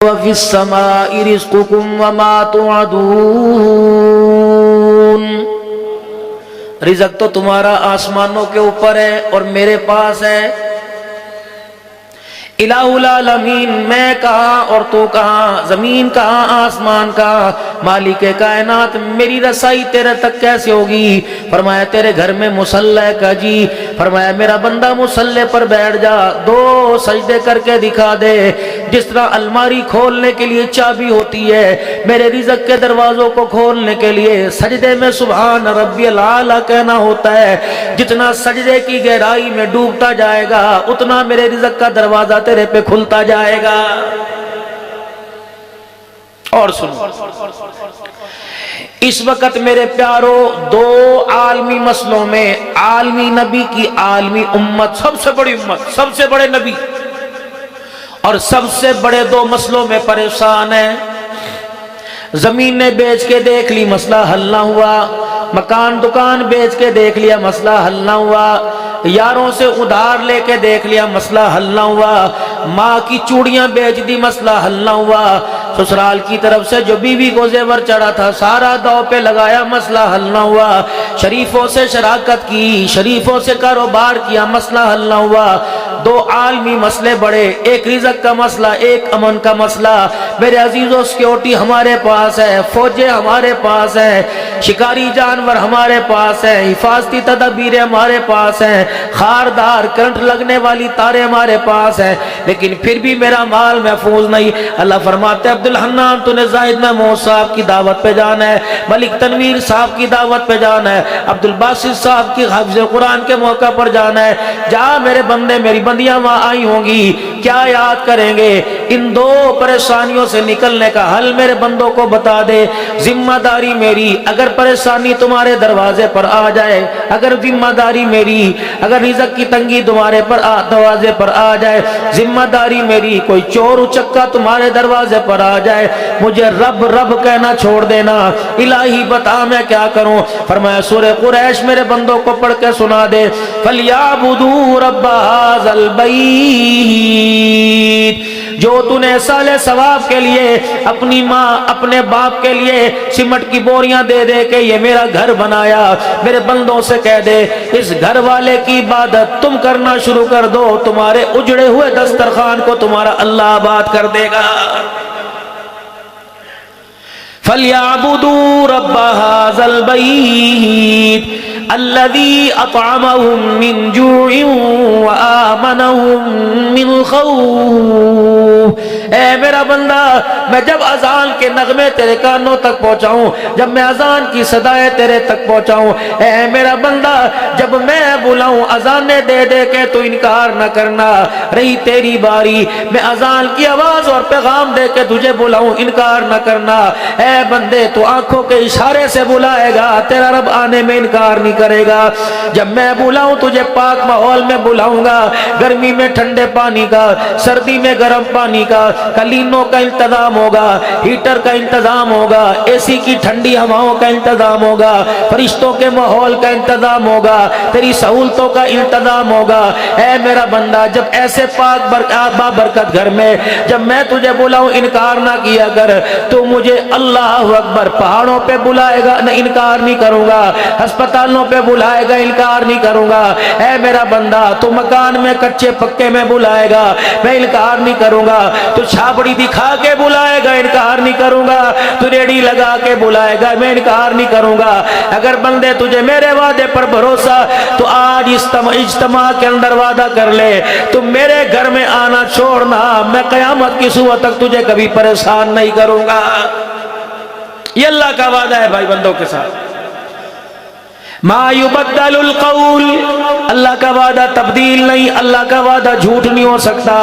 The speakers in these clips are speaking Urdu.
وفی السماء رزقکم وما توعدون، رزق تو تمہارا آسمانوں کے اوپر ہے اور میرے پاس ہے۔ الہ العالمین، میں کہاں اور تو کہاں، زمین کہاں آسمان کہاں، مالک کائنات، میری رسائی تیرے تک کیسے ہوگی؟ فرمایا تیرے گھر میں مصلی کا جی، فرمایا میرا بندہ مصلی پر بیٹھ جا، 2 سجدے کر کے دکھا دے، جس طرح الماری کھولنے کے لیے چابی ہوتی ہے، میرے رزق کے دروازوں کو کھولنے کے لیے سجدے میں سبحان ربی العالی کہنا ہوتا ہے۔ جتنا سجدے کی گہرائی میں ڈوبتا جائے گا اتنا میرے رزق کا دروازہ تیرے پہ کھلتا جائے گا۔ اور سنو، اس وقت میرے پیارو 2 عالمی مسئلوں میں عالمی نبی کی عالمی امت، سب سے بڑی امت، سب سے بڑے نبی اور سب سے بڑے 2 مسئلوں میں پریشان ہے۔ زمین نے بیچ کے دیکھ لی، مسئلہ حل نہ ہوا، مکان دکان بیچ کے دیکھ لیا، مسئلہ حل نہ ہوا، یاروں سے ادھار لے کے دیکھ لیا، مسئلہ حل نہ ہوا، ماں کی چوڑیاں بیچ دی، مسئلہ حل نہ ہوا، سسرال کی طرف سے جو بیوی کو زیور چڑھا تھا سارا داؤ پہ لگایا، مسئلہ حل نہ ہوا، شریفوں سے شراکت کی، شریفوں سے کاروبار کیا، مسئلہ حل نہ ہوا۔ 2 عالمی مسئلے بڑے، ایک رزق کا مسئلہ، ایک امن کا مسئلہ۔ میرے عزیزوں، سیکیورٹی ہمارے پاس ہے، فوجیں ہمارے پاس ہیں، شکاری جانور ہمارے پاس ہیں، حفاظتی تدابیر ہمارے پاس ہیں، خاردار کرنٹ لگنے والی تاریں ہمارے پاس ہیں، لیکن پھر بھی میرا مال محفوظ نہیں۔ اللہ فرماتے ہیں عبدالحنان تو نے زاہد محمود صاحب کی دعوت پہ جانا ہے، ملک تنویر صاحب کی دعوت پہ جانا ہے، عبدالباسط صاحب کی حافظ قرآن کے موقع پر جانا ہے، جا میرے بندے، میری بندیاں وہاں آئی ہوں گی، کیا یاد کریں گے؟ ان 2 پریشانیوں سے نکلنے کا حل میرے بندوں کو بتا دے۔ ذمہ داری میری، اگر پریشانی تمہارے دروازے پر آ جائے، اگر ذمہ داری میری، اگر رزق کی تنگی تمہارے پر دروازے پر آ جائے، ذمہ داری میری، کوئی چور اچکا تمہارے دروازے پر آ جائے، مجھے رب رب کہنا چھوڑ دینا، الہی بتا میں کیا کروں؟ فرمایا سورہ قریش میرے بندوں کو پڑھ کے سنا دے، فَلْيَعْبُدُوا رَبَّ هَذَا الْبَيْتِ، جو تو نے سال ثواب کے لیے اپنی ماں اپنے باپ کے لیے سمٹ کی بوریاں دے دے کے یہ میرا گھر بنایا، میرے بندوں سے کہہ دے اس گھر والے کی عبادت تم کرنا شروع کر دو، تمہارے اجڑے ہوئے دسترخوان کو تمہارا اللہ آباد کر دے گا۔ فَلْيَعْبُدُوا رَبَّ هَذَا الْبَيْتِ الَّذِي أَطْعَمَهُم مِّن جُوعٍ وَآمَنَهُم مِّنْ خَوْفٍ۔ اے میرا بندہ، میں جب اذان کے نغمے تیرے کانوں تک پہنچاؤں، جب میں اذان کی صدائیں تیرے تک پہنچاؤں، اے میرا بندہ جب میں بلاؤں اذانیں دے دے کے تو انکار نہ کرنا، رہی تیری باری، میں اذان کی آواز اور پیغام دے کے تجھے بلاؤں، انکار نہ کرنا۔ اے بندے تو آنکھوں کے اشارے سے بلائے گا، تیرا رب آنے میں انکار نہیں کرے گا۔ جب میں بلاؤں تجھے پاک ماحول میں بلاؤں گا، گرمی میں ٹھنڈے پانی کا، سردی میں گرم پانی کا، کلینوں کا انتظام ہوگا، ہیٹر کا انتظام ہوگا، اے سی کی ٹھنڈی ہواؤں کا انتظام ہوگا، فرشتوں کے ماحول کا انتظام ہوگا، تیری سہولتوں کا انتظام ہوگا۔ اے میرا بندہ جب ایسے پاک برکت گھر میں جب میں تجھے بلاؤں انکار نہ کیا کر، تو مجھے اللہ اکبر پہاڑوں پہ بلائے گا نہ انکار نہیں کروں گا، ہسپتالوں پہ بلائے گا انکار نہیں کروں گا۔ اے میرا بندہ تو مکان میں کچے پکے میں بلائے گا، میں انکار نہیں کروں گا، تو چھاپڑی دکھا کے بلائے گا، انکار نہیں کروں گا، تو ریڑی لگا کے بلائے گا، میں انکار نہیں کروں گا۔ اگر بندے تجھے میرے وعدے پر بھروسہ، تو آج اجتماع کے اندر وعدہ کر لے تو میرے گھر میں آنا چھوڑنا، میں قیامت کی صبح تک تجھے کبھی پریشان نہیں کروں گا۔ یہ اللہ کا وعدہ ہے بھائی بندوں کے ساتھ، ما یبدل القول، اللہ کا وعدہ تبدیل نہیں، اللہ کا وعدہ جھوٹ نہیں ہو سکتا۔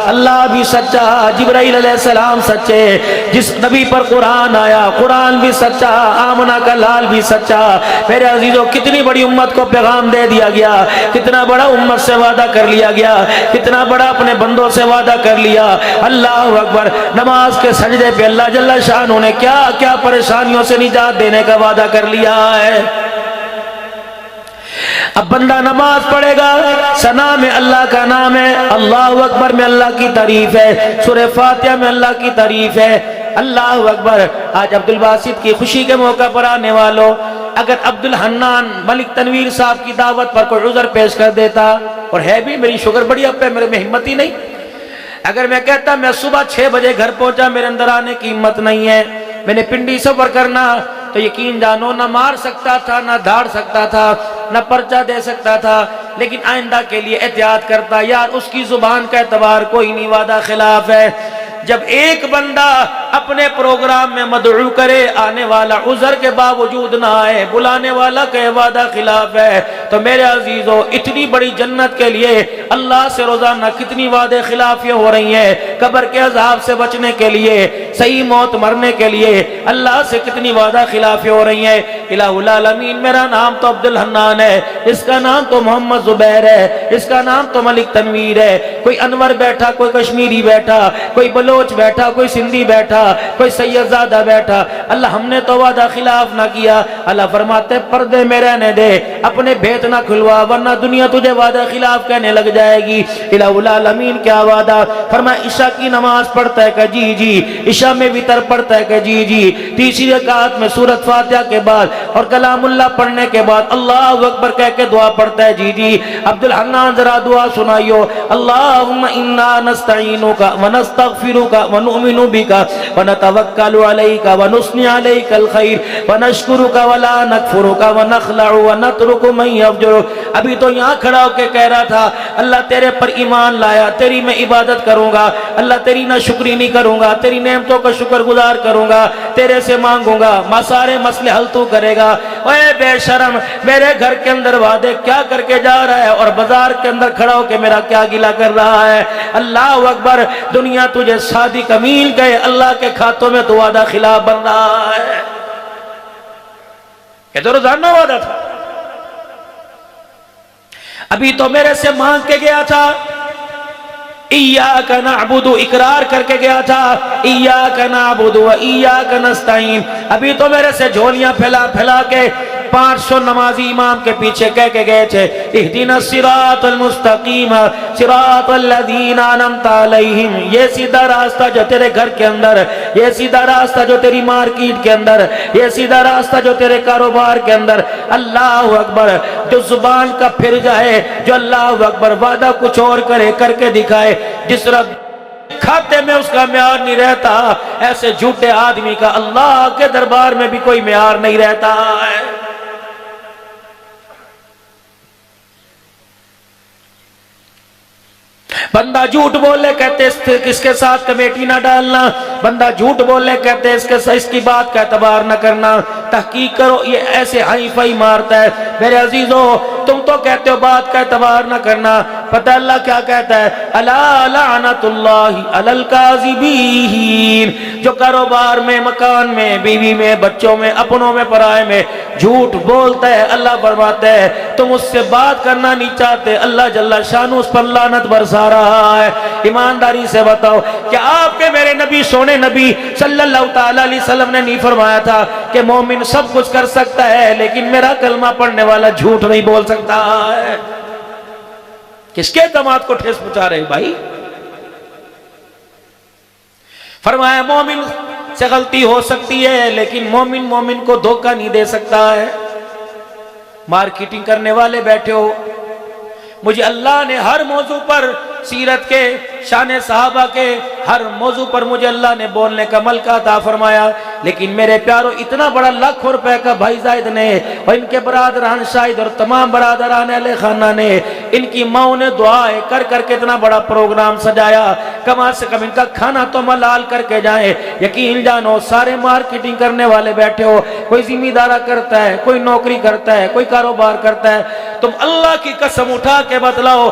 اللہ بھی سچا، جبرائیل علیہ السلام سچے، جس نبی پر قرآن آیا قرآن بھی سچا، آمنہ کا لال بھی سچا۔ میرے عزیزوں کتنی بڑی امت کو پیغام دے دیا گیا، کتنا بڑا امت سے وعدہ کر لیا گیا، کتنا بڑا اپنے بندوں سے وعدہ کر لیا۔ اللہ اکبر، نماز کے سجدے پہ اللہ جل شانہ نے کیا کیا پریشانیوں سے نجات دینے کا وعدہ کر لیا ہے۔ اب بندہ نماز پڑھے گا، ثنا میں اللہ کا نام ہے، اللہ اکبر میں اللہ کی تعریف ہے، سورہ فاتحہ میں اللہ کی تعریف ہے، اللہ اکبر۔ آج عبد الباسط کی خوشی کے موقع پر آنے والوں، اگر عبد الحنان ملک تنویر صاحب کی دعوت پر کوئی عذر پیش کر دیتا، اور ہے بھی میری شوگر بڑی اپ ہے، میرے میں ہمت ہی نہیں، اگر میں کہتا میں صبح 6 بجے گھر پہنچا، میرے اندر آنے کی ہمت نہیں ہے، میں نے پنڈی سفر کرنا، تو یقین جانو نہ مار سکتا تھا، نہ دھاڑ سکتا تھا، نہ پرچہ دے سکتا تھا، لیکن آئندہ کے لیے احتیاط کرتا، یار اس کی زبان کا اعتبار کوئی نہیں، وعدہ خلاف ہے۔ جب ایک بندہ اپنے پروگرام میں مدعو کرے، آنے والا عذر کے باوجود نہ آئے، بلانے والا کہ وعدہ خلاف ہے، تو میرے عزیزو اتنی بڑی جنت کے لیے اللہ سے روزانہ کتنی وعدے خلافیاں ہو رہی ہیں، قبر کے عذاب سے بچنے کے لیے، صحیح موت مرنے کے لیے اللہ سے کتنی وعدہ خلافیاں ہو رہی ہیں۔ الہ العالمین، میرا نام تو عبد الحنان ہے، اس کا نام تو محمد زبیر ہے، اس کا نام تو ملک تنویر ہے، کوئی انور بیٹھا، کوئی کشمیری بیٹھا، کوئی بلوچ بیٹھا، کوئی سندھی بیٹھا، کوئی سید زادہ بیٹھا، اللہ ہم نے تو وعدہ خلاف نہ کیا۔ اللہ فرماتے پردے میں رہنے دے، اپنے بھید نہ کھلوا، ورنہ دنیا تجھے وعدہ خلاف کہنے لگ جائے گی۔ الہ العالمین کیا وعدہ فرمایا، عشاء کی نماز پڑھتا ہے کہ جی جی، عشاء میں وتر پڑھتا ہے کہ جی جی، تیسری رکعت میں سورۃ فاتحہ کے بعد اور کلام اللہ پڑھنے کے بعد اللہ اکبر کہہ کے دعا پڑھتا ہے جی جی۔ عبد الحنان ذرا دعا سنائیو، اللہم انا نستعینک ونستغفرک ونؤمن بک ونتوکل علیک ونثنی علیک الخیر ونشکرک ولا نکفرک ونخلع ونترک من یفجرک۔ ابھی تو یہاں کھڑا ہو کے کہہ رہا تھا اللہ تیرے پر ایمان لایا، تیری میں عبادت کروں گا، اللہ تیری نہ شکری نہیں کروں گا، تیری نعمتوں کا شکر گزار کروں گا، تیرے سے مانگوں گا، سارے مسئلے حل تو کرے گا۔ اے بے شرم، میرے گھر کے اندر وعدے کیا کر کے جا رہا ہے، اور بازار کے اندر کھڑا ہو کے میرا کیا گلہ کر رہا ہے۔ اللہ اکبر، دنیا تجھے صادق امین کہے، اللہ کے کھاتوں میں تو وعدہ خلاف بن رہا ہے۔ یہ تو روزانہ وعدہ تھا، ابھی تو میرے سے مانگ کے گیا تھا، ایاک نعبد اقرار کر کے گیا تھا، ایاک نعبد و ایاک نستعین، ابھی تو میرے سے جھولیاں پھیلا پھیلا کے 500 نمازی امام کے پیچھے کہہ کے گئے تھے اہدنا الصراط المستقیم صراط الذین انعمت علیہم، یہ سیدھا راستہ جو تیرے گھر کے اندر، یہ سیدھا راستہ جو تیری مارکیٹ کے اندر، یہ سیدھا راستہ جو تیرے کاروبار کے اندر۔ اللہ اکبر، جو زبان کا پھر جائے، جو اللہ اکبر وعدہ کچھ اور کرے، کر کے دکھائے، جس طرح کھاتے میں اس کا معیار نہیں رہتا، ایسے جھوٹے آدمی کا اللہ کے دربار میں بھی کوئی معیار نہیں رہتا ہے۔ بندہ جھوٹ بولے کہتے اس کے ساتھ کمیٹی نہ ڈالنا، بندہ جھوٹ بولے کہتے اس کی بات کا اعتبار نہ کرنا، تحقیق کرو یہ ایسے ہائی فائی مارتا ہے۔ میرے عزیزو، تم تو کہتے ہو بات کا اعتبار نہ کرنا، پتہ اللہ کیا کہتا ہے، الا لعنت اللہ علی الکاذبین، جو کاروبار میں، مکان میں، بیوی میں، بچوں میں، اپنوں میں، پرائے میں جھوٹ بولتا ہے، اللہ فرماتا ہے تم اس سے بات کرنا نہیں چاہتے، اللہ جل شانہ اس پر لعنت برسا رہا ہے۔ ایمانداری سے بتاؤ، کیا آپ کے میرے نبی سونے نبی صلی اللہ تعالی علیہ وسلم نے نہیں فرمایا تھا کہ مومن سب کچھ کر سکتا ہے لیکن میرا کلمہ پڑھنے والا جھوٹ نہیں بول سکتا ہے؟ کس کے اعتماد کو ٹھیس پہنچا رہے بھائی؟ فرمایا مومن سے غلطی ہو سکتی ہے لیکن مومن کو دھوکہ نہیں دے سکتا ہے۔ مارکیٹنگ کرنے والے بیٹھے ہو، مجھے اللہ نے ہر موضوع پر، سیرت کے، شان صحابہ کے ہر موضوع پر مجھے اللہ نے بولنے کا ملکہ عطا فرمایا، لیکن میرے پیارو اتنا بڑا لاکھوں روپے کا بھائی زائد نے اور ان کے برادران شاہد اور تمام برادران اہل خانہ نے، ان کی ماؤں نے دعائیں کر کر کے اتنا بڑا پروگرام سجایا، کم سے کم ان کا کھانا تو ملال کر کے جائیں۔ یقین جانو سارے مارکیٹنگ کرنے والے بیٹھے ہو، کوئی ذمہ دارہ کرتا ہے، کوئی نوکری کرتا ہے، کوئی کاروبار کرتا ہے، تم اللہ کی قسم اٹھا کے بتلاؤ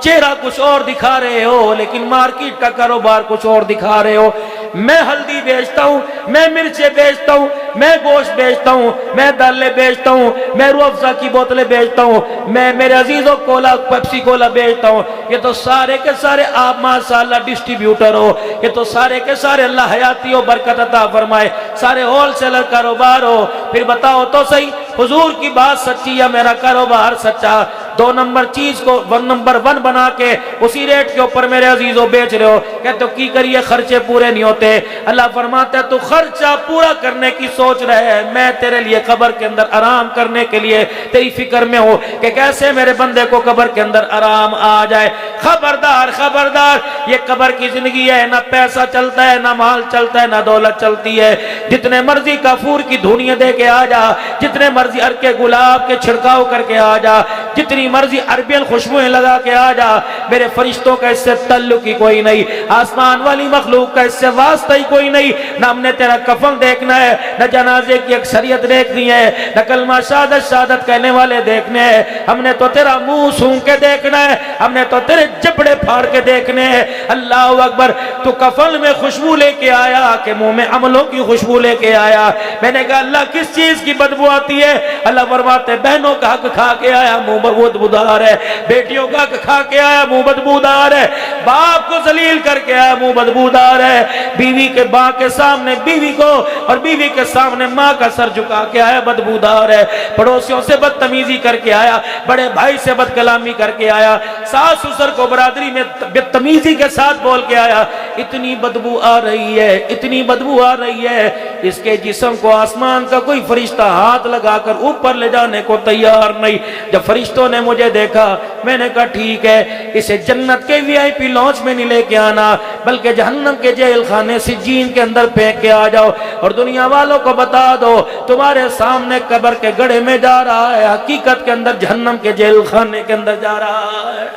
چہرہ کچھ اور دکھا رہے ہو لیکن مارکیٹ کا کاروبار کچھ اور دکھا رہے ہو۔ میں ہلدی بیچتا ہوں، میں مرچیں بیچتا ہوں، میں گوشت بیچتا ہوں، میں دالیں بیچتا ہوں، میں روح افزا کی بوتلیں بیچتا ہوں، میں میرے عزیزوں کولا، پیپسی کولا بیچتا ہوں، یہ تو سارے کے سارے آپ ماشاءاللہ ڈسٹریبیوٹر ہو، یہ تو سارے کے سارے اللہ حیاتی و برکت عطا فرمائے، سارے ہول سیلر کاروبار ہو۔ پھر بتاؤ تو صحیح حضور کی بات سچی یا میرا کاروبار سچا؟ 2 نمبر چیز کو 1 نمبر 1 بنا کے اسی ریٹ کے اوپر میرے عزیزوں بیچ رہے ہو، کہتے ہو کی کریے خرچے پورے نہیں ہوتے۔ اللہ فرماتا ہے تو خرچہ پورا کرنے کی سوچ رہے ہے، میں تیرے لیے قبر کے اندر آرام کرنے کے لیے تیری فکر میں ہو کہ کیسے میرے بندے کو قبر کے اندر آرام آ جائے۔ خبردار خبردار، یہ قبر کی زندگی ہے، نہ پیسہ چلتا ہے، نہ مال چلتا ہے، نہ دولت چلتی ہے۔ جتنے مرضی کافور کی دھونیاں دے کے آ جا، جتنے مرضی عرق کے گلاب کے چھڑکاؤ کر کے آ جا، جتنی مرضی عربین خوشبوئیں لگا کے آ جا، میرے فرشتوں کا اس سے تعلق ہی کوئی نہیں، آسمان والی مخلوق کا اس سے واسطہ ہی کوئی نہیں۔ نہ ہم نے تیرا کفن دیکھنا ہے، نہ جنازے کی اکثریت دیکھنی ہے، نہ کلمہ شہادت شہادت کہنے والے دیکھنے ہیں، ہم نے تو تیرا منہ سونگ کے دیکھنا ہے، ہم نے تو تیرے جبڑے پھاڑ کے دیکھنے ہیں۔ اللہ اکبر، تو کفن میں خوشبو لے کے آیا کہ منہ میں عملوں کی خوشبو لے کے آیا؟ میں نے کہا اللہ کس چیز کی بدبو آتی ہے؟ اللہ فرماتے بہنوں کا حق کھا کے آیا منہ بدبودار ہے، بیٹیوں کا حق کھا کے آیا منہ بدبودار ہے، باپ کو ذلیل کر کے آیا منہ بدبودار ہے، بیوی کے باں کے سامنے بیوی کو اور بیوی کے سامنے ماں کا سر جھکا کے آیا بدبودار ہے، پڑوسیوں سے بدتمیزی کر کے آیا، بڑے بھائی سے بد کلامی کر کے آیا، ساس سسر کو برادری میں بدتمیزی کے ساتھ بول کے آیا۔ اتنی بدبو آ رہی ہے، اتنی بدبو آ رہی ہے، اس کے جسم کو آسمان کا کوئی فرشتہ ہاتھ لگا کر اوپر لے جانے کو تیار نہیں۔ جب فرشتوں نے مجھے دیکھا میں نے کہا ٹھیک ہے، اسے جنت کے VIP لانچ میں نہیں لے کے آنا بلکہ جہنم کے جیل خانے سجین کے اندر پھینک کے آ جاؤ اور دنیا والوں کو بتا دو تمہارے سامنے قبر کے گڑھے میں جا رہا ہے، حقیقت کے اندر جہنم کے جیل خانے کے اندر جا رہا ہے۔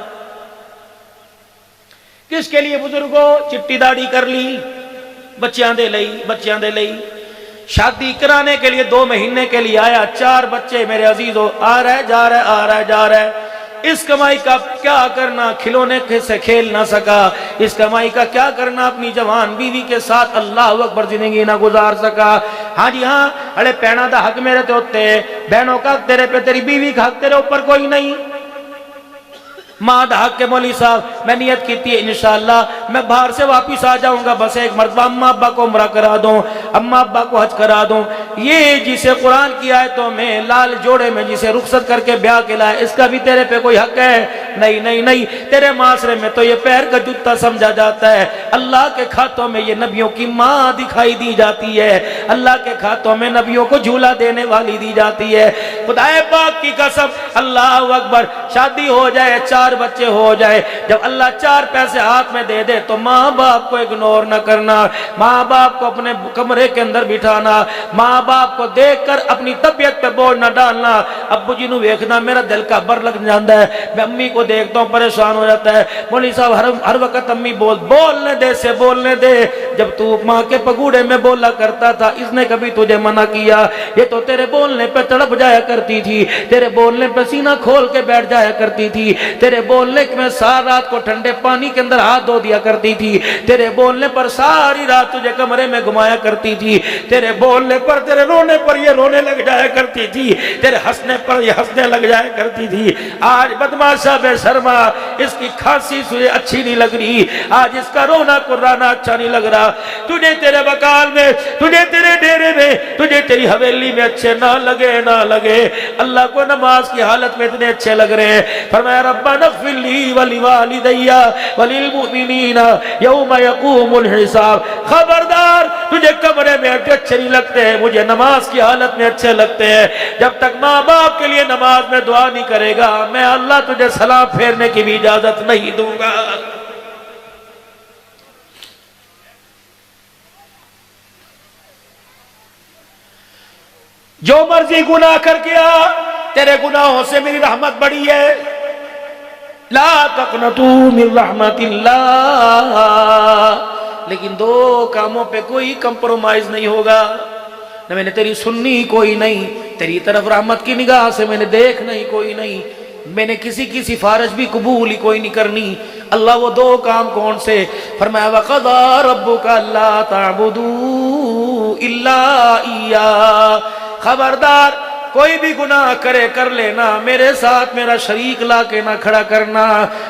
کس کے لیے بزرگوں؟ چٹی داڑھی کر لی، بچیاں دے لئی، بچیاں دے لئی، شادی کرانے کے لیے 2 مہینے کے لیے آیا، 4 بچے میرے عزیزو، آ رہا ہے جا رہا ہے، آ رہا ہے جا رہا ہے۔ اس کمائی کا کیا کرنا؟ کھلونے سے کھیل نہ سکا، اس کمائی کا کیا کرنا؟ اپنی جوان بیوی کے ساتھ اللہ اکبر زندگی نہ گزار سکا۔ ہاں جی ہاں، اڑے پینا دا حق میرے تے ہوتے، بہنوں کا حق تیرے پہ، تیری بیوی کا حق تیرے اوپر کوئی نہیں۔ ماں دا حق کے مولوی صاحب میں نیت کیتی ہے انشاءاللہ میں باہر سے واپس آ جاؤں گا، بس ایک مرتبہ اماں ابا کو عمرہ کرا دوں، اماں ابا کو حج کرا دوں۔ یہ جسے قرآن کی آیتوں میں لال جوڑے میں جسے رخصت کر کے بیاہ کے لائے، اس کا بھی تیرے پہ کوئی حق ہے؟ نہیں نہیں نہیں، تیرے معاشرے میں تو یہ پیر کا جوتا سمجھا جاتا ہے، اللہ کے کھاتوں میں یہ نبیوں کی ماں دکھائی دی جاتی ہے، اللہ کے کھاتوں میں نبیوں کو جھولا دینے والی دی جاتی ہے۔ خدا پاک کی قسم، اللہ اکبر، شادی ہو جائے، 4 بچے ہو جائے، جب اللہ 4 پیسے ہاتھ میں دے دے تو ماں باپ کو اگنور نہ کرنا، ماں باپ کو اپنے کمرے کے اندر بٹھانا، ماں باپ کو دیکھ کر اپنی طبیعت پہ بوجھ نہ ڈالنا۔ ابو جی نو دیکھنا میرا دل کا بر لگ جاتا ہے، میں امی کو دیکھتا ہوں پریشان ہو جاتا ہے، مولوی صاحب ہر وقت امی بولنے دے سے بولنے دے، جب تو ماں کے پگوڑے میں بولا کرتا تھا اس نے کبھی تجھے منع کیا؟ یہ تو تیرے بولنے پہ تڑپ جایا کرتی تھی، تیرے بولنے پہ سینہ کھول کے بیٹھ جایا کرتی تھی، تیرے بولنے میں ساری رات کو ٹھنڈے پانی کے اندر ہاتھ دھو دیا کرتی تھی، تیرے بولنے پر ساری رات تجھے کمرے میں گھمایا کرتی تھی، تیرے بولنے پر، تیرے رونے پر یہ رونے لگ جایا کرتی تھی، تیرے ہنسنے پر یہ ہنسنے لگ جایا کرتی تھی۔ آج بدماشا بے شرما، اس کی کھانسی تجھے اچھی نہیں لگ رہی، آج اس کا رونا کرانا اچھا نہیں لگ رہا، تجھے تیرے بکال میں، تجھے تیرے ڈیرے میں، تجھے تیری حویلی میں اچھے نہ لگے نہ لگے، اللہ کو نماز کی حالت میں اتنے اچھے لگ رہے ہیں۔ فرمایا ربنا اغفر لی ولوالدی وللمؤمنین یوم یقوم الحساب۔ خبردار، تجھے کمرے میں اچھے نہیں لگتے ہیں، مجھے نماز کی حالت میں اچھے لگتے ہیں۔ جب تک ماں باپ کے لیے نماز میں دعا نہیں کرے گا میں اللہ تجھے سلام پھیرنے کی بھی اجازت نہیں دوں گا۔ جو مرضی گناہ کر گیا، تیرے گناہوں سے میری رحمت بڑی ہے، لا تقنطوا من رحمت اللہ، لیکن 2 کاموں پہ کوئی کمپرومائز نہیں ہوگا، نہ میں نے تیری سننی کوئی نہیں، تیری طرف رحمت کی نگاہ سے میں نے دیکھنا ہی کوئی نہیں، میں نے کسی کی سفارش بھی قبول ہی کوئی نہیں کرنی۔ اللہ وہ 2 کام کون سے؟ فرمایا وَقَضَى رَبُّكَ أَلَّا تَعْبُدُوا إِلَّا إِيَّاهُ۔ خبردار، کوئی بھی گناہ کرے کر لینا، میرے ساتھ میرا شریک لا کے نہ کھڑا کرنا،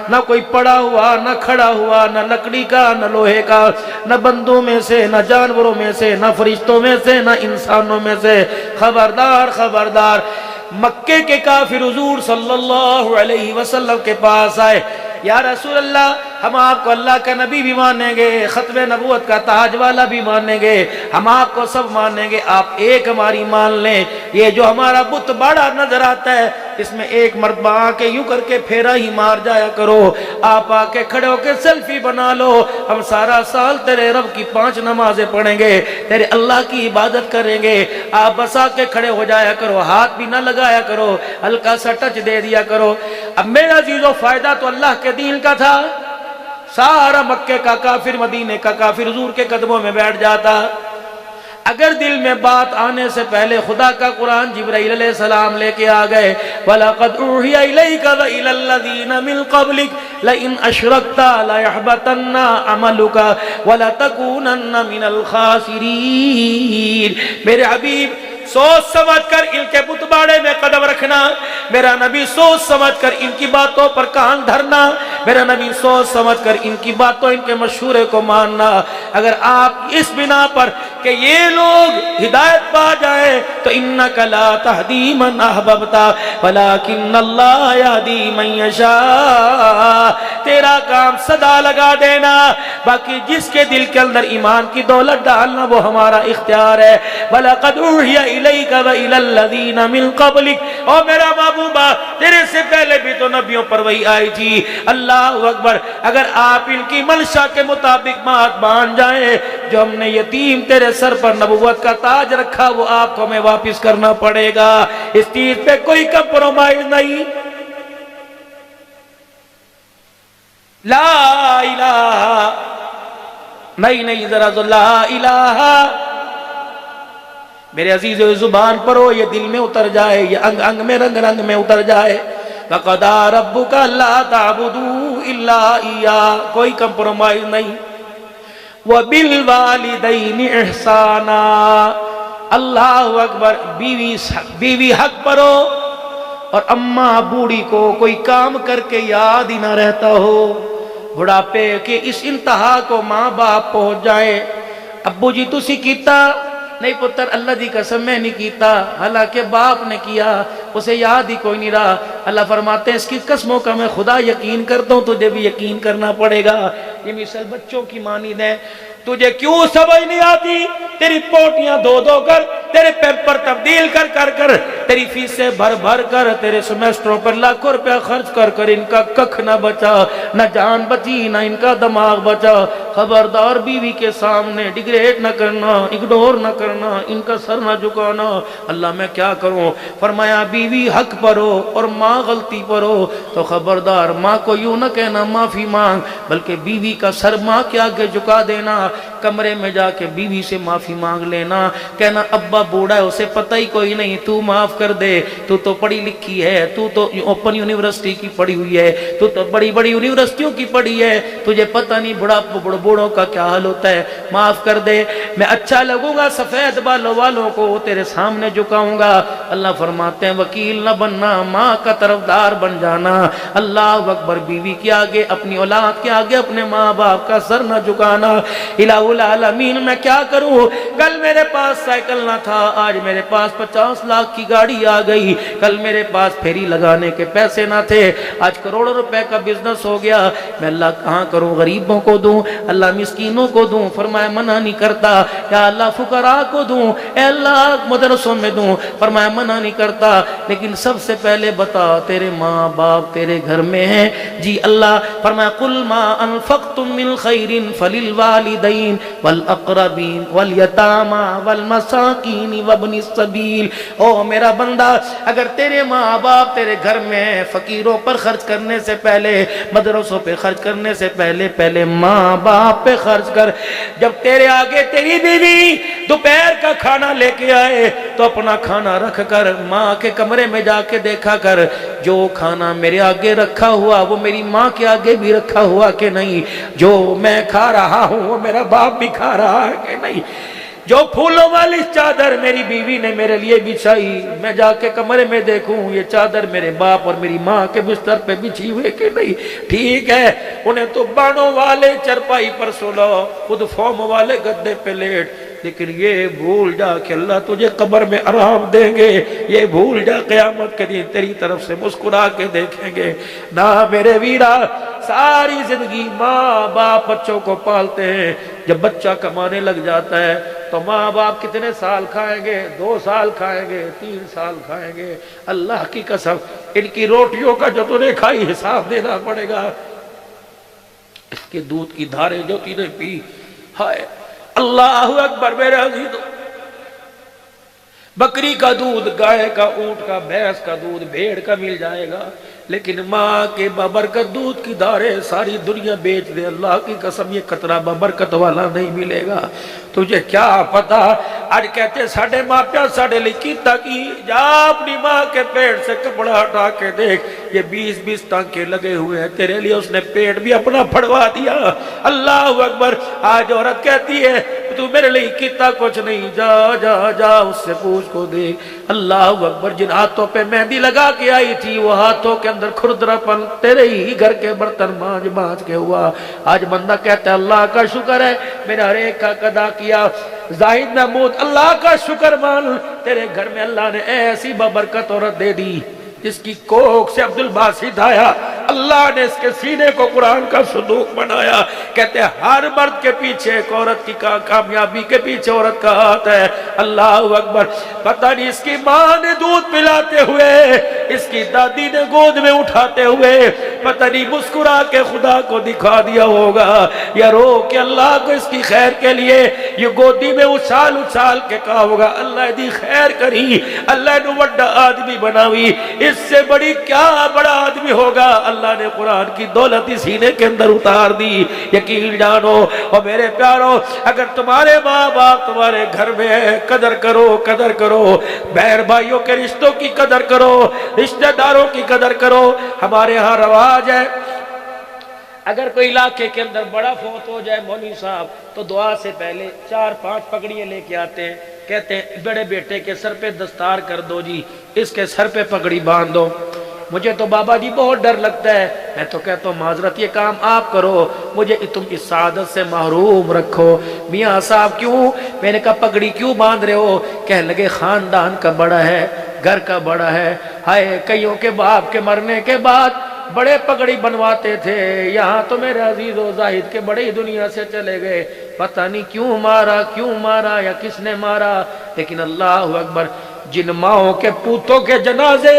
نہ کوئی پڑا ہوا نہ کھڑا ہوا، نہ لکڑی کا نہ لوہے کا، نہ بندوں میں سے نہ جانوروں میں سے نہ فرشتوں میں سے نہ انسانوں میں سے، خبردار خبردار۔ مکے کے کافر حضور صلی اللہ علیہ وسلم کے پاس آئے، یا رسول اللہ ہم آپ کو اللہ کا نبی بھی مانیں گے، ختم نبوت کا تاج والا بھی مانیں گے، ہم آپ کو سب مانیں گے، آپ ایک ہماری مان لیں، یہ جو ہمارا بت بڑا نظر آتا ہے اس میں ایک مرتبہ آ کے یوں کر کے پھیرا ہی مار جایا کرو، آپ آ کے کھڑے ہو کے سیلفی بنا لو، ہم سارا سال تیرے رب کی 5 نمازیں پڑھیں گے، تیرے اللہ کی عبادت کریں گے، آپ بس آ کے کھڑے ہو جایا کرو، ہاتھ بھی نہ لگایا کرو، ہلکا سا ٹچ دے دیا کرو۔ اب میرا عزیزو فائدہ تو اللہ کے دین کا تھا، سارا مکے کا کافر مدینے کا کافر حضور کے قدموں میں بیٹھ جاتا۔ اگر دل میں بات آنے سے پہلے خدا کا قرآن جبرائیل علیہ السلام لے کے آ گئے، وَلَقَدْ أُوحِيَ إِلَيْكَ وَإِلَى الَّذِينَ مِن قَبْلِكَ لَئِنْ أَشْرَكْتَ لَيَحْبَطَنَّ عَمَلُكَ وَلَتَكُونَنَّ مِنَ الْخَاسِرِينَ۔ میرے حبیب سوچ سمجھ کر ان کے بت باڑے میں قدم رکھنا، میرا نبی سوچ سمجھ کر ان کی باتوں پر کان دھرنا، میرا نبی سوچ سمجھ کر ان کی باتوں ان کے مشورے کو ماننا۔ اگر آپ اس بنا پر کہ یہ لوگ ہدایت پا جائیں تو انک لا تہدی من احببت ولکن اللہ یہدی من یشاء، تیرا کام صدا لگا دینا، باقی جس کے دل کے اندر ایمان کی دولت ڈالنا وہ ہمارا اختیار ہے۔ وَلَقَدْ أُوحِيَ إِلَيْكَ وَإِلَى الَّذِينَ مِن قَبْلِكَ، اور میرا محبوبہ تیرے سے پہلے بھی تو نبیوں پر وہی آئی تھی۔ اللہ اکبر، اگر آپ ان کی منشا کے مطابق بات مان جائیں، جو ہم نے یتیم تیرے سر پر نبوت کا تاج رکھا وہ آپ کو ہمیں واپس کرنا پڑے گا، اس چیز پہ کوئی کمپرومائز نہیں۔ لا الہ نہیں ذرا لا الہ، میرے عزیز زبان پر ہو، یہ دل میں اتر جائے، یہ انگ انگ میں رنگ رنگ میں اتر جائے۔ وَقَضَىٰ رَبُّكَ أَلَّا تَعْبُدُوا إِلَّا إِيَّاهُ، کوئی کمپرومائز نہیں۔ وَبِالْوَالِدَيْنِ إِحْسَانًا، اللہ اکبر، بیوی حق پر ہو اور اماں بوڑھی کو کوئی کام کر کے یاد ہی نہ رہتا ہو، بڑھاپے کے اس انتہا کو ماں باپ پہنچ جائے، ابو جی تسی کیتا نہیں پتر اللہ دی قسم میں نہیں کیتا، حالانکہ باپ نے کیا، اسے یاد ہی کوئی نہیں رہا۔ اللہ فرماتے ہیں اس کی قسموں کا میں خدا یقین کرتا ہوں، تجھے بھی یقین کرنا پڑے گا۔ یہ مثال بچوں کی مانند ہے، تجھے کیوں سمجھ نہیں آتی؟ تیری پوٹیاں دھو دھو کر، تیرے پیمپر تبدیل کر کر، تیری فیسیں بھر بھر کر، تیرے سمیسٹروں پر لاکھوں روپیہ خرچ کر ان کا ککھ نہ بچا، نہ جان بچی نہ ان کا دماغ بچا۔ خبردار بیوی کے سامنے ڈیگریڈ نہ کرنا، اگنور نہ کرنا، ان کا سر نہ جھکانا۔ اللہ میں کیا کروں؟ فرمایا بیوی حق پر ہو اور ماں غلطی پر ہو تو خبردار ماں کو یوں نہ کہنا معافی مانگ، بلکہ بیوی کا سر ماں کے آگے جھکا دینا، کمرے میں جا کے بیوی سے معافی مانگ لینا، کہنا ابا بوڑھا ہے اسے پتہ ہی کوئی نہیں، تو معاف کر دے، تو تو پڑھی لکھی ہے، تو تو اوپن یونیورسٹی کی پڑھی ہوئی ہے، تو تو بڑی بڑی یونیورسٹیوں کی پڑھی ہے، تجھے پتہ نہیں بوڑھوں کا کیا حال ہوتا ہے، معاف کر دے، میں اچھا لگوں گا، سفید بالوں والوں کو تیرے سامنے جھکاؤں گا۔ اللہ فرماتے ہیں وکیل نہ بننا، ماں کا طرفدار بن جانا۔ اللہ اکبر، بیوی کے آگے، اپنی اولاد کے آگے اپنے ماں باپ کا سر نہ جھکانا۔ الہ العالمین میں کیا کروں؟ کل میرے پاس سائیکل نہ تھا، آج میرے پاس 50 لاکھ کی گاڑی آ گئی، کل میرے پاس پھیری لگانے کے پیسے نہ تھے، آج کروڑوں روپے کا بزنس ہو گیا، میں اللہ کہاں کروں؟ غریبوں کو دوں، اللہ مسکینوں کو دوں، فرمایا منع نہیں کرتا، یا اللہ فقراء کو دوں، اے اللہ مدرسوں میں دوں، فرمایا منع نہیں کرتا، لیکن سب سے پہلے بتا تیرے ماں باپ تیرے گھر میں ہیں؟ جی اللہ فرمایا قل ما انفقتم من خیر فللوالدین والاقربین والیتاما والمساکین وابن السبیل۔ او میرا بندہ، اگر تیرے ماں باپ تیرے گھر میں، فقیروں پر خرچ کرنے سے پہلے، مدرسوں پہ خرچ کرنے سے پہلے ماں باپ پہ خرچ کر۔ جب تیرے آگے تیری بیوی دوپہر کا کھانا لے کے آئے تو اپنا کھانا رکھ کر ماں کے کمرے میں جا کے دیکھا کر، جو کھانا میرے آگے رکھا ہوا وہ میری ماں کے آگے بھی رکھا ہوا کہ نہیں، جو میں کھا رہا ہوں وہ میرا باپ بھی کھا رہا ہے کہ نہیں، جو پھولوں والی چادر میری بیوی نے میرے لیے بچھائی، میں جا کے کمرے میں دیکھوں یہ چادر میرے باپ اور میری ماں کے بستر پہ بچھی ہوئے کہ نہیں۔ ٹھیک ہے، انہیں تو بانوں والے چرپائی پر سولو، خود فوم والے گدے پہ لیٹ، لیکن یہ بھول جا کہ اللہ تجھے قبر میں آرام دیں گے، یہ بھول جا قیامت کے دن تیری طرف سے مسکرا کے دیکھیں گے۔ نہ میرے ویرا، ساری زندگی ماں باپ بچوں کو پالتے ہیں، جب بچہ کمانے لگ جاتا ہے تو ماں باپ کتنے سال کھائیں گے؟ 2 سال کھائیں گے، 3 سال کھائیں گے۔ اللہ کی قسم ان کی روٹیوں کا جو تو نے کھائی حساب دینا پڑے گا، اس کے دودھ کی دھاریں جو تھی نے پی، ہائے اللہ اکبر میرے عزیزو، بکری کا دودھ، گائے کا، اونٹ کا، بھینس کا دودھ، بھیڑ کا مل جائے گا، لیکن ماں کے بابرکت دودھ کی دھاریں ساری دنیا بیچ دے، اللہ کی قسم یہ قطرہ بابرکت والا نہیں ملے گا۔ تجھے کیا پتا، آج کہتے ساڑھے ماں پیاں ساڑھے لکھی تاکی، جا اپنی ماں کے پیٹ سے کپڑا ہٹا کے دیکھ، یہ 20 ٹانکے لگے ہوئے ہیں، تیرے لیے اس نے پیٹ بھی اپنا پھڑوا دیا۔ اللہ اکبر۔ آج عورت کہتی ہے تو میرے لیے کیتا کچھ نہیں، جا جا جا اس سے پوچھ کو دے۔ اللہ اکبر۔ جن ہاتھوں پہ مہندی لگا کے آئی تھی وہ ہاتھوں کے اندر کھردرا پن تیرے ہی گھر کے برتن مانج کے ہوا۔ آج بندہ کہتا ہے اللہ کا شکر ہے میں نے ہر ایک کا ادا کیا۔ زاہد محمود اللہ کا شکر مان، تیرے گھر میں اللہ نے ایسی بابرکت عورت دے دی جس کی کوکھ سے عبد الباسط آیا، اللہ نے اس کے سینے کو قرآن کا صندوق بنایا۔ کہتے ہیں ہر مرد کے پیچھے ایک عورت کی کامیابی کے پیچھے عورت کا ہاتھ ہے۔ اللہ اکبر۔ پتہ نہیں اس کی ماں نے دودھ پلاتے ہوئے، اس کی دادی نے گود میں اٹھاتے ہوئے، پتہ نہیں مسکرا کے خدا کو دکھا دیا ہوگا یا رو کہ اللہ کو اس کی خیر کے لیے یہ گودی میں اچھال اچھال کے کہا ہوگا اللہ دی خیر کری، اللہ نے بڑا آدمی بناوی، اس سے بڑی کیا بڑا آدمی ہوگا۔ اللہ نے قرآن کی دولت سینے کے اندر اتار دی۔ یقین جانو اور میرے پیارو، اگر تمہارے ماں باپ تمہارے گھر میں ہے، قدر کرو، قدر کرو، بہن بھائیوں کے رشتوں کی قدر کرو، رشتہ داروں کی قدر کرو۔ ہمارے ہاں رواج ہے اگر کوئی علاقے کے اندر بڑا فوت ہو جائے مولوی صاحب تو دعا سے پہلے 4-5 پگڑیاں لے کے آتے ہیں، کہتے ہیں بڑے بیٹے کے سر پہ دستار کر دو جی، اس کے سر پہ پگڑی باندھ دو۔ مجھے تو بابا جی بہت ڈر لگتا ہے، میں تو کہتا ہوں معذرت یہ کام آپ کرو، مجھے تم اس سعادت سے محروم رکھو۔ میاں صاحب کیوں؟ میں نے کہا پگڑی کیوں باندھ رہے ہو؟ کہنے لگے خاندان کا بڑا ہے، گھر کا بڑا ہے، ہائے کئیوں کے باپ کے مرنے کے بعد بڑے پگڑی بنواتے تھے، یہاں تو میرے عزیز و زاہد کے بڑے دنیا سے چلے گئے، پتہ نہیں کیوں مارا یا کس نے مارا۔ لیکن اللہ اکبر، جن ماؤں کے پوتوں کے جنازے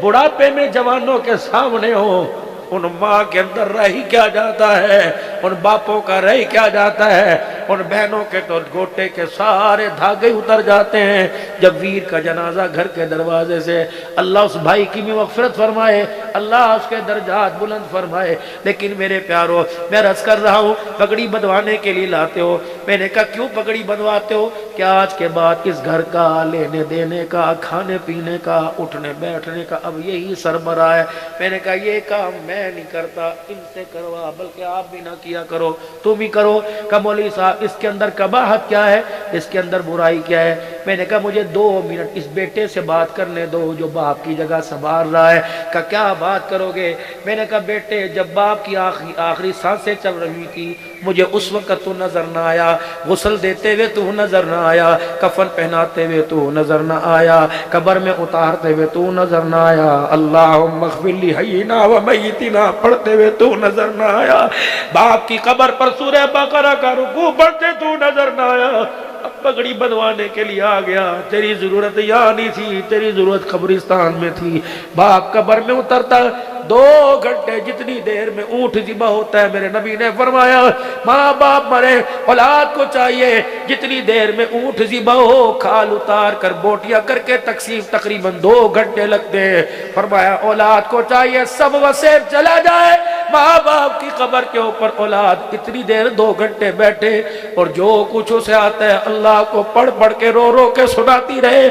بڑھاپے میں جوانوں کے سامنے ہوں، ان ماں کے اندر رہی کیا جاتا ہے، ان باپوں کا رہی کیا جاتا ہے، ان بہنوں کے تو گوٹے کے سارے دھاگے اتر جاتے ہیں جب ویر کا جنازہ گھر کے دروازے سے۔ اللہ اس بھائی کی بھی مغفرت فرمائے، اللہ اس کے درجات بلند فرمائے۔ لیکن میرے پیارو، میں عرض کر رہا ہوں پگڑی بندھوانے کے لیے لاتے ہو، میں نے کہا کیوں پگڑی بندھواتے ہو؟ کیا آج کے بعد اس گھر کا لینے دینے کا، کھانے پینے کا، اٹھنے بیٹھنے کا اب یہی سربراہ ہے۔ میں نے کہا یہ کام میں نہیں کرتا، ان سے کروا، بلکہ آپ بھی نہ کیا کرو، تم بھی کرو۔ کہ مولوی صاحب اس کے اندر قباحت کیا ہے، اس کے اندر برائی کیا ہے؟ میں نے کہا مجھے 2 منٹ اس بیٹے سے بات کرنے دو جو باپ کی جگہ سنبھال رہا ہے۔ کہ کیا بات کرو گے؟ میں نے کہا بیٹے جب باپ کی آخری سانسیں چل رہی تھی مجھے اس وقت تو نظر نہ آیا، غسل دیتے ہوئے تو نظر نہ آیا، کفن پہناتے ہوئے تو نظر نہ آیا، قبر میں اتارتے ہوئے تو نظر نہ آیا، اللہم اغفر لی حینا و میتنا پڑھتے ہوئے تو نظر نہ آیا، باپ کی قبر پر سورہ بقرہ کا رکوع پڑھتے تو نظر نہ آیا۔ اب پگڑی بندھوانے کے لیے آ گیا، تیری ضرورت یہاں نہیں تھی، تیری ضرورت قبرستان میں تھی۔ باپ قبر میں اترتا 2 گھنٹے جتنی دیر میں اونٹ ذبح ہوتا ہے، میرے نبی نے فرمایا ماں باپ مرے اولاد کو چاہیے جتنی دیر میں اونٹ ذبح ہو کھال اتار کر بوٹیاں کر کے تقسیم تقریباً 2 گھنٹے لگتے ہیں۔ فرمایا اولاد کو چاہیے سب وسیب چلا جائے، ماں باپ کی قبر کے اوپر اولاد اتنی دیر 2 گھنٹے بیٹھے اور جو کچھ اسے آتا ہے اللہ کو پڑھ پڑھ کے رو رو کے سناتی رہے،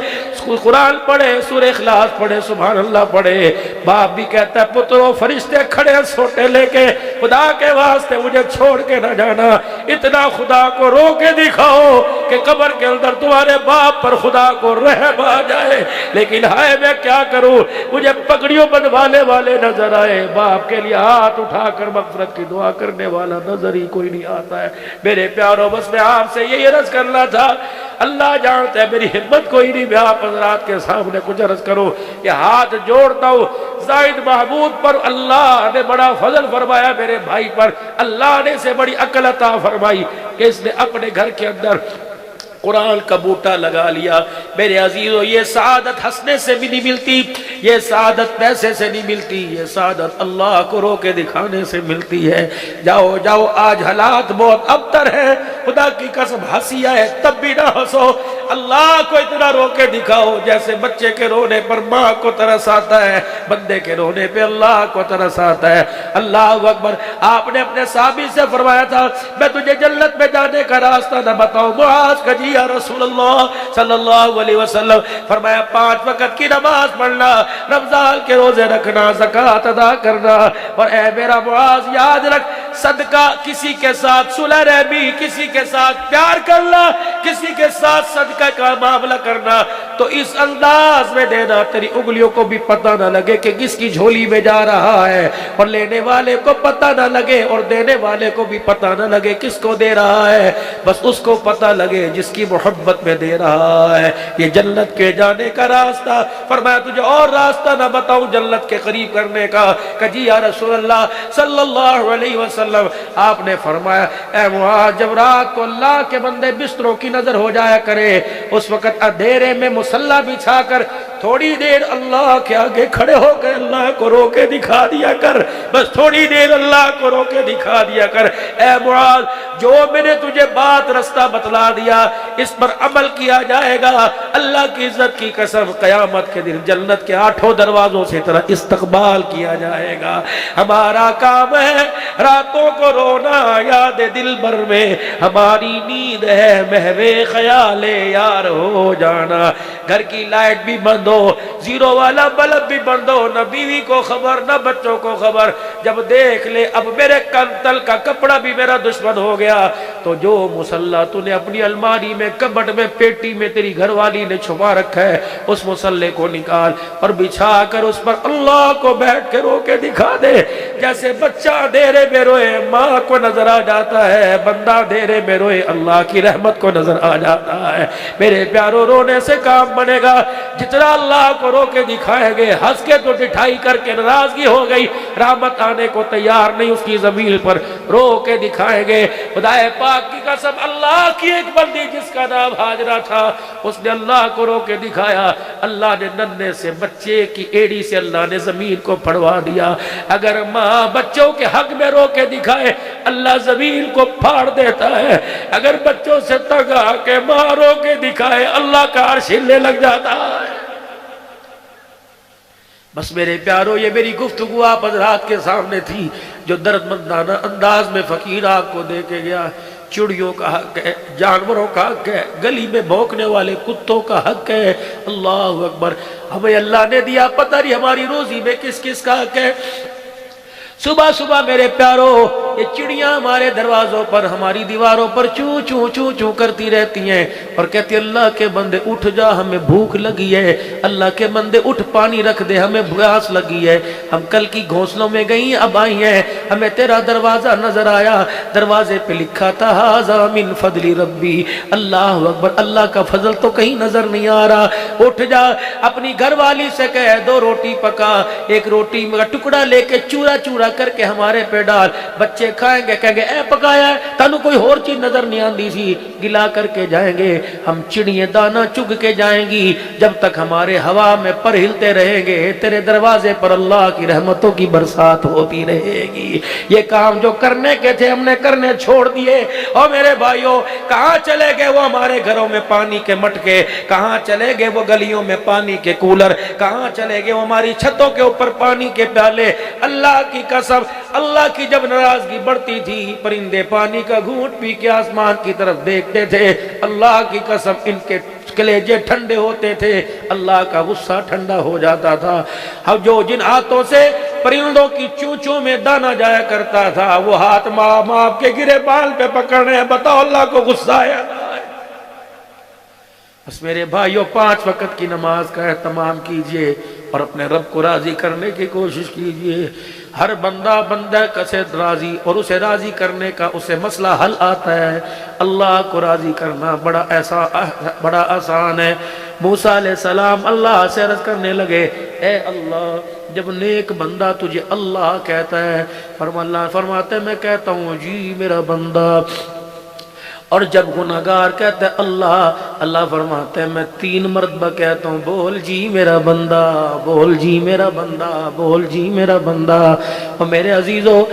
قرآن پڑھے، سورہ اخلاص پڑھے، سبحان اللہ پڑھے۔ باپ بھی کہتا ہے پترو فرشتے کھڑے سوٹے لے کے خدا کے واسطے مجھے چھوڑ کے نہ جانا، اتنا خدا کو رو کے دکھاؤ کہ قبر کے اندر تمہارے باپ پر خدا کو رحم آ جائے۔ لیکن ہائے میں کیا کروں، مجھے پگڑیوں بندھوانے والے نظر آئے، باپ کے لیے ہاتھ اٹھا کر مغفرت کی دعا کرنے والا نظر ہی کوئی نہیں آتا ہے۔ میرے پیاروں، بس میں آپ سے یہی عرض کرنا تھا، اللہ جانتا ہے میری ہمت کوئی نہیں، میں آپ حضرات کے سامنے کچھ عرض کروں، یہ ہاتھ جوڑتا ہوں زائد محمود پر اللہ نے بڑا فضل فرمایا، میرے بھائی پر اللہ نے سے بڑی عقل عطا فرمائی کہ اس نے اپنے گھر کے اندر قرآن کا بوٹا لگا لیا۔ میرے عزیزو، یہ سعادت ہنسنے سے بھی نہیں ملتی، یہ سعادت پیسے سے نہیں ملتی، یہ سعادت اللہ کو رو کے دکھانے سے ملتی ہے۔ جاؤ جاؤ، آج حالات بہت ابتر ہیں، خدا کی قسم ہنسی آئے تب بھی نہ ہنسو، اللہ کو اتنا رو کے دکھاؤ جیسے بچے کے رونے پر ماں کو ترس آتا ہے، بندے کے رونے پہ اللہ کو ترس آتا ہے۔ اللہ اکبر۔ آپ نے اپنے صحابی سے فرمایا تھا، میں تجھے جنت میں جانے کا راستہ نہ بتاؤں؟ معاذ کا جی یا رسول اللہ صلی اللہ علیہ وسلم، فرمایا 5 وقت کی نماز پڑھنا، رمضان کے روزے رکھنا، زکوٰۃ ادا کرنا، اور اے میرا معاذ یاد رکھ، صدقہ کسی کے ساتھ صلح رحمی، کسی کے ساتھ پیار کرنا، کسی کے ساتھ صدقہ کا معاملہ کرنا تو اس انداز میں دینا تیری انگلیوں کو بھی پتہ نہ لگے کہ کس کی جھولی میں جا رہا ہے، اور لینے والے کو پتہ نہ لگے اور دینے والے کو بھی پتہ نہ لگے کس کو دے رہا ہے، بس اس کو پتہ لگے جس کی محبت میں دے رہا ہے۔ یہ جنت کے جانے کا راستہ۔ فرمایا تجھے اور راستہ نہ بتاؤں جنت کے قریب کرنے کا؟ کہ جی یا رسول اللہ صلی اللہ علیہ وسلم۔ آپ نے فرمایا اے معاذ، جب رات کو اللہ کے بندے بستروں کی نظر ہو جایا کرے، اس وقت اندھیرے میں مصلی بچھا کر تھوڑی دیر اللہ کے آگے کھڑے ہو کے اللہ کو رو کے دکھا دیا کر، بس تھوڑی دیر اللہ کو رو کے دکھا دیا کر۔ اے معاذ، جو میں نے تجھے بات رستہ بتلا دیا اس پر عمل کیا جائے گا، اللہ کی عزت کی قسم قیامت کے دن جنت کے 8 دروازوں سے طرح استقبال کیا جائے گا۔ ہمارا کام ہے راتوں کو رونا یاد دل بھر میں، ہماری نیند ہے محو خیال یار ہو جانا۔ گھر کی لائٹ بھی بند ہو، زیرو والا بلب بھی بند ہو، نہ بیوی کو خبر نہ بچوں کو خبر، جب دیکھ لے اب میرے کنتل کا کپڑا بھی میرا دشمن ہو گیا، تو جو مصلی تو نے اپنی الماری میں، کبٹ میں، پیٹی میں تیری گھر والی نے چھپا رکھا ہے، اس مصلی کو نکال اور بچھا کر اس پر اللہ کو بیٹھ کے رو کے دکھا دے۔ جیسے بچہ اندھیرے میں روئے ماں کو نظر آ جاتا ہے، بندہ اندھیرے میں روئے اللہ کی رحمت کو نظر آ جاتا ہے۔ میرے پیاروں، رونے سے کام بنے گا، جتنا اللہ کو رو کے دکھائیں گے، ہنس کے تو ٹھٹھائی کر کے ناراضگی ہو گئی، رحمت آنے کو تیار نہیں، اس کی زمین پر رو کے دکھائیں گے۔ خدا پاک کی قسم، اللہ کی ایک بندی جس کا نام ہاجرہ تھا، اس نے اللہ کو رو کے دکھایا، اللہ نے ننھے سے بچے کی ایڑی سے اللہ نے زمین کو پھڑوا دیا۔ اگر ماں بچوں کے حق میں رو کے دکھائے، اللہ زمین کو پھاڑ دیتا ہے۔ اگر بچوں سے تنگ آ کے ماں رو کے دکھائے، اللہ کا عرش ہلنے لگ جاتا ہے۔ بس میرے پیاروں، یہ میری گفتگو آپ حضرات کے سامنے تھی، جو درد مندانہ انداز میں فقیر آپ کو دے کے گیا۔ چڑیوں کا حق ہے، جانوروں کا حق ہے، گلی میں بھونکنے والے کتوں کا حق ہے۔ اللہ اکبر۔ ہمیں اللہ نے دیا، پتہ نہیں ہماری روزی میں کس کس کا حق ہے۔ صبح صبح میرے پیاروں، یہ چڑیاں ہمارے دروازوں پر، ہماری دیواروں پر چوں چوں چوں چوں کرتی رہتی ہیں اور کہتی اللہ کے بندے اٹھ جا، ہمیں بھوک لگی ہے، اللہ کے بندے اٹھ پانی رکھ دے، ہمیں پیاس لگی ہے، ہم کل کی گھونسلوں میں گئی اب آئی ہیں، ہمیں تیرا دروازہ نظر آیا، دروازے پہ لکھا تھا ھذا من فضل ربی۔ اللہ اکبر، اللہ کا فضل تو کہیں نظر نہیں آ رہا۔ اٹھ جا، اپنی گھر والی سے کہہ 2 روٹی پکا، 1 روٹی کا ٹکڑا لے کے چورا چورا کر کے ہمارے پہ ڈال، بچے کھائیں گے، کہیں گے اے پکایا ہے، تانو کوئی اور چیز نظر نہیں آندی سی، گلا کر کے جائیں گے۔ ہم چڑیاں دانا چگ کے جائیں گی، جب تک ہمارے ہوا میں پر ہلتے رہیں گے، تیرے دروازے پر اللہ کی رحمتوں کی برسات ہوتی رہے گی۔ یہ کام جو کرنے کے تھے ہم نے کرنے چھوڑ دیے۔ اور میرے بھائیوں، کہاں چلے گئے وہ ہمارے گھروں میں پانی کے مٹکے، کہاں چلے گئے وہ گلیوں میں پانی کے کولر، کہاں چلے گئے وہ ہماری چھتوں کے اوپر پانی کے پیالے۔ اللہ کی قسم، اللہ کی جب ناراضگی بڑھتی تھی، پرندے پانی کا گھونٹ پی کے آسمان کی طرف دیکھتے تھے، اللہ کی قسم ان کے کلیجے ٹھنڈے ہوتے تھے، اللہ کا غصہ ٹھنڈا ہو جاتا تھا۔ ہم جو جن ہاتھوں سے پرندوں کی چونچوں میں دانا جایا کرتا تھا، وہ ہاتھ ماں کے گرے بال پہ پکڑنے، بتاؤ اللہ کو غصہ آیا نہ آئے؟ بس میرے بھائیوں 5 وقت کی نماز کا اہتمام کیجئے اور اپنے رب کو راضی کرنے کی کوشش کیجئے۔ ہر بندہ سے راضی، اور اسے راضی کرنے کا اسے مسئلہ حل آتا ہے۔ اللہ کو راضی کرنا بڑا آسان ہے۔ موسیٰ علیہ السلام اللہ سے عرض کرنے لگے، اے اللہ، جب نیک بندہ تجھے اللہ کہتا ہے، اللہ فرماتے ہیں میں کہتا ہوں جی میرا بندہ، اور جب گناہگار کہتا ہے اللہ فرماتے ہیں میں 3 مرتبہ کہتا ہوں بول جی میرا بندہ، بول جی میرا بندہ، بول جی میرا بندہ۔ اور میرے عزیزو،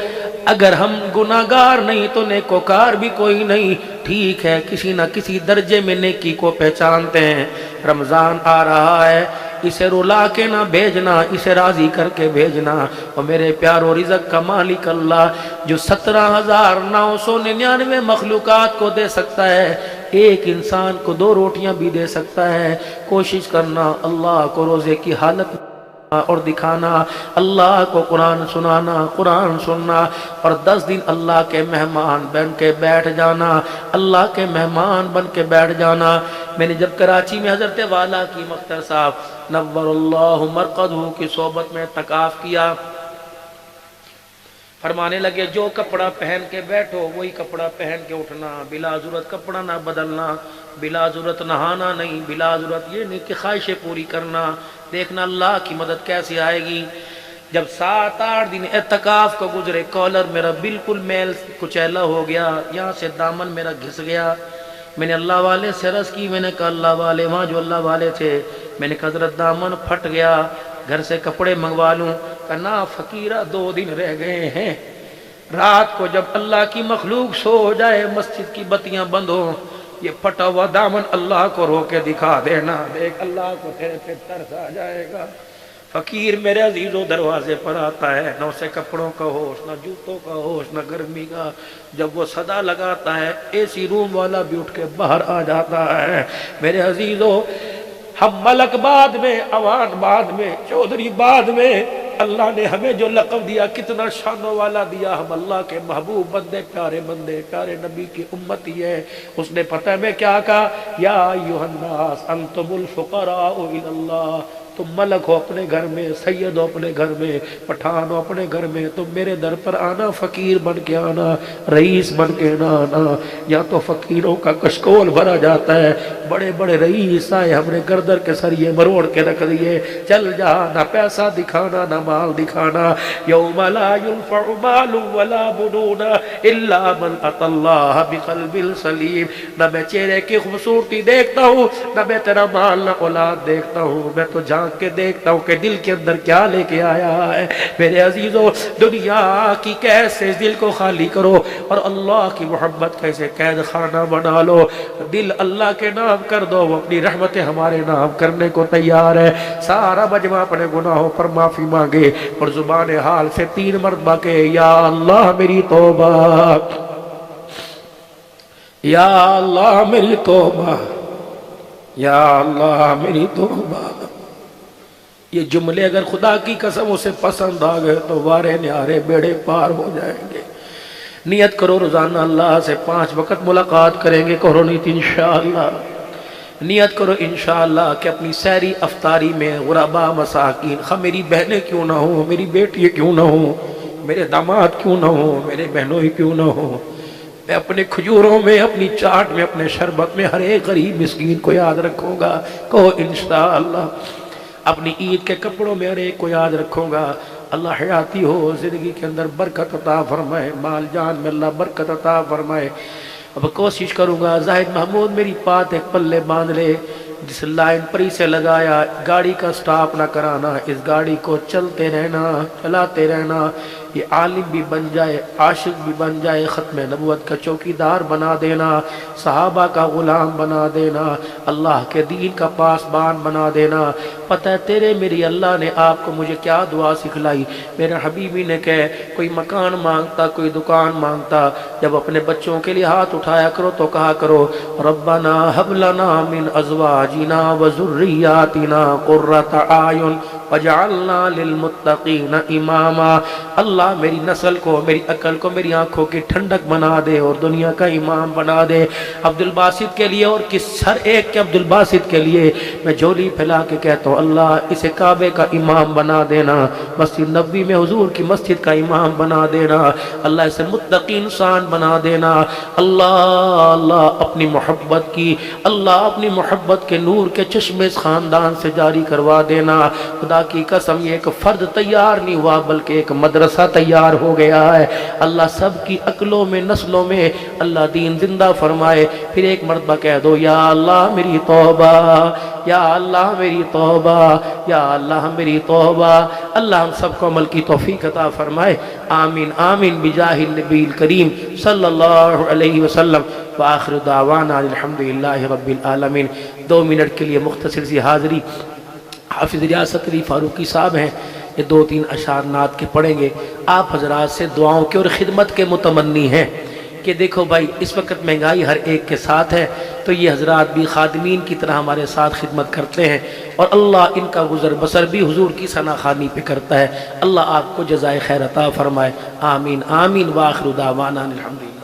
اگر ہم گناہگار نہیں تو نیکوکار بھی کوئی نہیں، ٹھیک ہے، کسی نہ کسی درجے میں نیکی کو پہچانتے ہیں۔ رمضان آ رہا ہے، اسے رلا کے نہ بھیجنا، اسے راضی کر کے بھیجنا۔ اور میرے پیارو، رزق کا مالک اللہ جو 17,999 مخلوقات کو دے سکتا ہے، ایک انسان کو 2 روٹیاں بھی دے سکتا ہے۔ کوشش کرنا اللہ کو روزے کی حالت اور دکھانا، اللہ کو قرآن سنانا، قرآن سننا، اور 10 دن اللہ کے مہمان بن کے بیٹھ جانا، اللہ کے مہمان بن کے بیٹھ جانا۔ میں نے جب کراچی میں حضرت والا کی مختار صاحب نور اللہ مرقدہ کی صحبت میں اعتکاف کیا، فرمانے لگے جو کپڑا پہن کے بیٹھو وہی کپڑا پہن کے اٹھنا، بلا ضرورت کپڑا نہ بدلنا، بلا ضرورت نہانا نہیں، بلا ضرورت یہ نہیں کہ خواہشیں پوری کرنا۔ دیکھنا اللہ کی مدد کیسے آئے گی۔ جب 7-8 دن اعتکاف کو گزرے، کالر میرا بالکل میل کچیلا ہو گیا، یہاں سے دامن میرا گھس گیا۔ میں نے اللہ والے سے عرض کی، میں نے کہا اللہ والے، وہاں جو اللہ والے تھے، میں نے کہا حضرت دامن پھٹ گیا، گھر سے کپڑے منگوا لوں؟ کہا نا فقیرہ 2 دن رہ گئے ہیں۔ رات کو جب اللہ کی مخلوق سو جائے، مسجد کی بتیاں بند ہو، یہ پھٹا ہوا دامن اللہ کو رو کے دکھا دینا، دیکھ اللہ کو تیرے پہ ترس آ جائے گا۔ فقیر میرے عزیزوں دروازے پر آتا ہے، نہ اسے کپڑوں کا ہوش، نہ جوتوں کا ہوش، نہ گرمی کا۔ جب وہ صدا لگاتا ہے، اے سی روم والا بھی اٹھ کے باہر آ جاتا ہے۔ میرے عزیزوں، ہم ملک بعد میں، عوان بعد میں، چودھری بعد میں، اللہ نے ہمیں جو لقب دیا کتنا شانوں والا دیا۔ ہم اللہ کے محبوب بندے، پیارے نبی کی امتی ہے۔ اس نے پتہ ہے میں کیا کہا، یا ایھا الناس انتم الفقراء الی اللہ، تم ملک ہو اپنے گھر میں، سید ہو اپنے گھر میں، پٹھان ہو اپنے گھر میں، تم میرے در پر آنا، فقیر بن کے آنا، رئیس بن کے نہ آنا۔ یا تو فقیروں کا کشکول بھرا جاتا ہے، بڑے بڑے رئیس آئے، ہم نے گردر کے سریے مروڑ کے رکھ دیے، چل جا، نہ پیسہ دکھانا نہ مال دکھانا۔ یوم لا ينفع مال ولا بنون الا من اتى اللہ بقلب سلیم۔ نہ میں چہرے کی خوبصورتی دیکھتا ہوں، نہ میں تیرا مال نہ اولاد دیکھتا ہوں، میں تو جان کے دیکھتا ہوں کہ دل کے اندر کیا لے کے آیا ہے۔ میرے عزیزوں، دنیا کی کیسے دل کو خالی کرو اور اللہ کی محبت کیسے قید خانہ بنا لو۔ دل اللہ کے نام کر دو، وہ اپنی رحمتیں ہمارے نام کرنے کو تیار ہے۔ سارا مجمع اپنے گناہوں پر معافی مانگے اور زبان حال سے 3 مرتبہ کہ یا اللہ میری توبہ، یا اللہ میری توبہ، یا اللہ میری توبہ۔ یہ جملے اگر خدا کی قسم اسے پسند آ گئے تو وارے نیارے بیڑے پار ہو جائیں گے۔ نیت کرو روزانہ اللہ سے 5 وقت ملاقات کریں گے، کرو نیت انشاءاللہ۔ نیت کرو انشاءاللہ کہ اپنی سحری افطاری میں غربا مساکین، میری بہنیں کیوں نہ ہوں، میری بیٹی کیوں نہ ہوں، میرے داماد کیوں نہ ہوں، میرے بہنوں ہی کیوں نہ ہوں، میں اپنے کھجوروں میں، اپنی چاٹ میں، اپنے شربت میں ہر ایک غریب مسکین کو یاد رکھوں گا، کہو انشاءاللہ۔ اپنی عید کے کپڑوں میں ہر ایک کو یاد رکھوں گا۔ اللہ حیاتی ہو، زندگی کے اندر برکت عطا فرمائے، مال جان میں اللہ برکت عطا فرمائے۔ اب کوشش کروں گا زاہد محمود میری بات ایک پلے باندھ لے، جس لائن پر ہی سے لگایا، گاڑی کا سٹاپ نہ کرانا، اس گاڑی کو چلتے رہنا، چلاتے رہنا، یہ عالم بھی بن جائے، عاشق بھی بن جائے، ختم نبوت کا چوکیدار بنا دینا، صحابہ کا غلام بنا دینا، اللہ کے دین کا پاسبان بنا دینا۔ پتہ ہے تیرے میری اللہ نے آپ کو مجھے کیا دعا سکھلائی؟ میرے حبیبی نے کہے کوئی مکان مانگتا، کوئی دکان مانگتا، جب اپنے بچوں کے لیے ہاتھ اٹھایا کرو تو کہا کرو ربنا ہب لنا من ازواجنا وذریاتنا قرۃ اعین وجعلنا للمتقین اماما، اللہ میری نسل کو، میری عقل کو، میری آنکھوں کی ٹھنڈک بنا دے اور دنیا کا امام بنا دے۔ عبد الباسط کے لیے اور کس ہر ایک کے عبد الباسط کے لیے میں جھولی پھیلا کے کہتا ہوں اللہ اسے کعبے کا امام بنا دینا، مسجد نبوی میں حضور کی مسجد کا امام بنا دینا، اللہ اسے متقی انسان بنا دینا۔ اللہ اللہ اپنی محبت کی، اللہ اپنی محبت کے نور کے چشمے اس خاندان سے جاری کروا دینا۔ خدا کی قسم یہ ایک فرد تیار نہیں ہوا بلکہ ایک مدرسہ تیار ہو گیا ہے۔ اللہ سب کی عقلوں میں نسلوں میں اللہ دین زندہ فرمائے۔ پھر ایک مرتبہ کہہ دو یا اللہ میری توبہ، یا اللہ میری توبہ، یا اللہ میری توبہ۔ اللہ ہم سب کو عمل کی توفیق عطا فرمائے، آمین آمین بجاہ النبی الکریم صلی اللہ علیہ وسلم۔ وآخر دعوانا الحمدللہ رب العالمین۔ 2 منٹ کے لیے مختصر سی حاضری، حافظ ریاست علی فاروقی صاحب ہیں، یہ 2-3 اشعار نعت کے پڑھیں گے۔ آپ حضرات سے دعاؤں کے اور خدمت کے متمنی ہیں کہ دیکھو بھائی اس وقت مہنگائی ہر ایک کے ساتھ ہے، تو یہ حضرات بھی خادمین کی طرح ہمارے ساتھ خدمت کرتے ہیں اور اللہ ان کا گزر بسر بھی حضور کی ثنا خوانی پہ کرتا ہے۔ اللہ آپ کو جزائے خیر عطا فرمائے، آمین آمین۔ وآخر دعوانا الحمدللہ۔